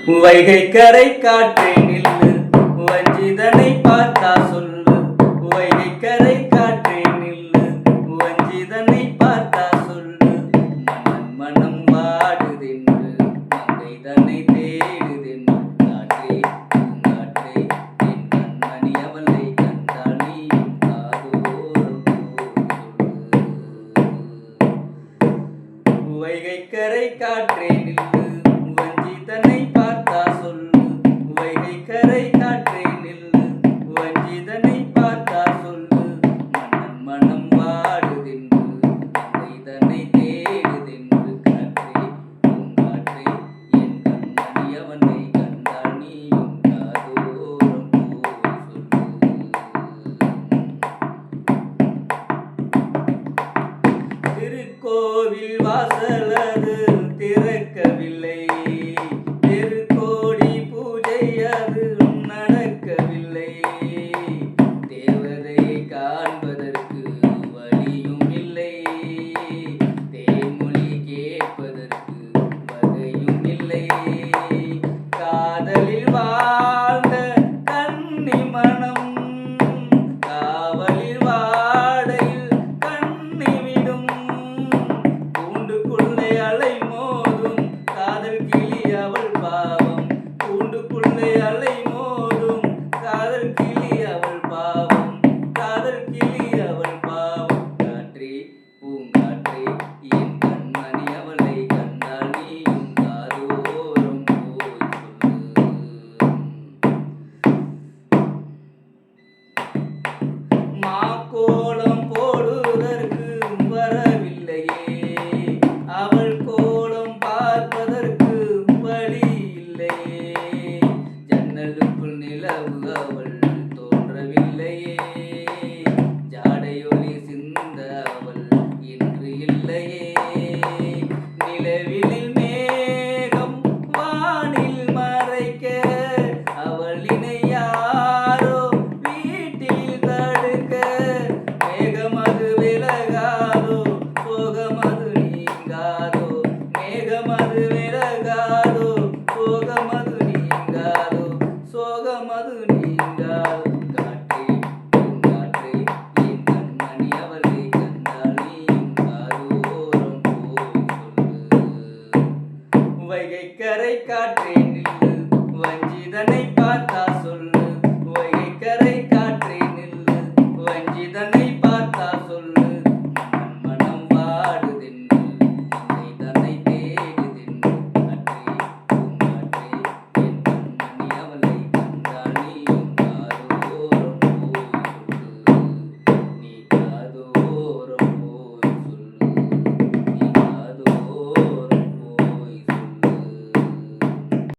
வைகை கரை காற்றே நில்லு, வஞ்சிதனை பார்த்தா சொல்லு. வைகை கரை காற்றே நில்லு, வஞ்சிதனை பார்த்தா சொல்லு. மனம் மனம் வாடுதென்று மங்கை தன்னை தேடுதென்று. காற்றே பூங்காற்றே என் கண்மணி அவளை கண்டால் நீயும் காதோரம் சொல்லு. வைகை கரை காற்றே நில்லு, வஞ்சிதனை பார்த்தா சொல்லு. வைகை கரை காற்றே நில்லு, வஞ்சிதனை பார்த்தா சொல்லு. மனம் மனம் வாடுதென்று மங்கை தன்னை தேடுதென்று. காற்றே பூங்காற்றே என் கண்மணி அவனை கண்டால் நீயும் காதோரம் போய் சொல்லு. திருக்கோவில் வாசலது திறக்கவில்லை, தெருக்கோடி பூஜை அது நடக்கவில்லை. தேவதையை காண்பதற்கு வழியும் இல்லை, தேன்மொழி கேட்பதற்கு வகையும் இல்லை. காதலில் வாழ்ந்த கன்னி மனம் காவலில் வாடையில் கண்ணி விடும். கூண்டுக்குள்ளே அலை மோதும் காதல் கிளி அவள் பாவம். கூண்டுக்குள்ளே அலை மோதும் காதல் கிளி அவள் பாவம். காதல் கிளி அவள் பாவம். காற்றே பூங்காற்றே என் கண்மணி அவளை கண்டால் நீயும் காதோரம் போய் சொல்லு. மாக்கோலம் போடுவதற்கு வரவில்லையே, அவள் கோலம் பார்ப்பதற்கு வழி இல்லையே. ஜன்னலுக்குள் நிலவு அவள் தோன்றவில்லையே, ஜாடையொளி சிந்த அவள் இன்று இல்லையே. நிலவினில் மேகம் வானில் மறைக்க அவளினை யாரோ வீட்டில் தடுக்க. மேகமது விலகாதோ சோகமது நீங்காதோ. மேகமது விலகாதோ சோகமது நீங்காதோ. சோகமது நீங்காதோ. காற்றே பூங்காற்றே என் கண்மணி அவளை கண்டால் நீயும் காதோரம் போய் சொல்லு. வைகை கரை காற்றே நில்லு, வஞ்சிதனை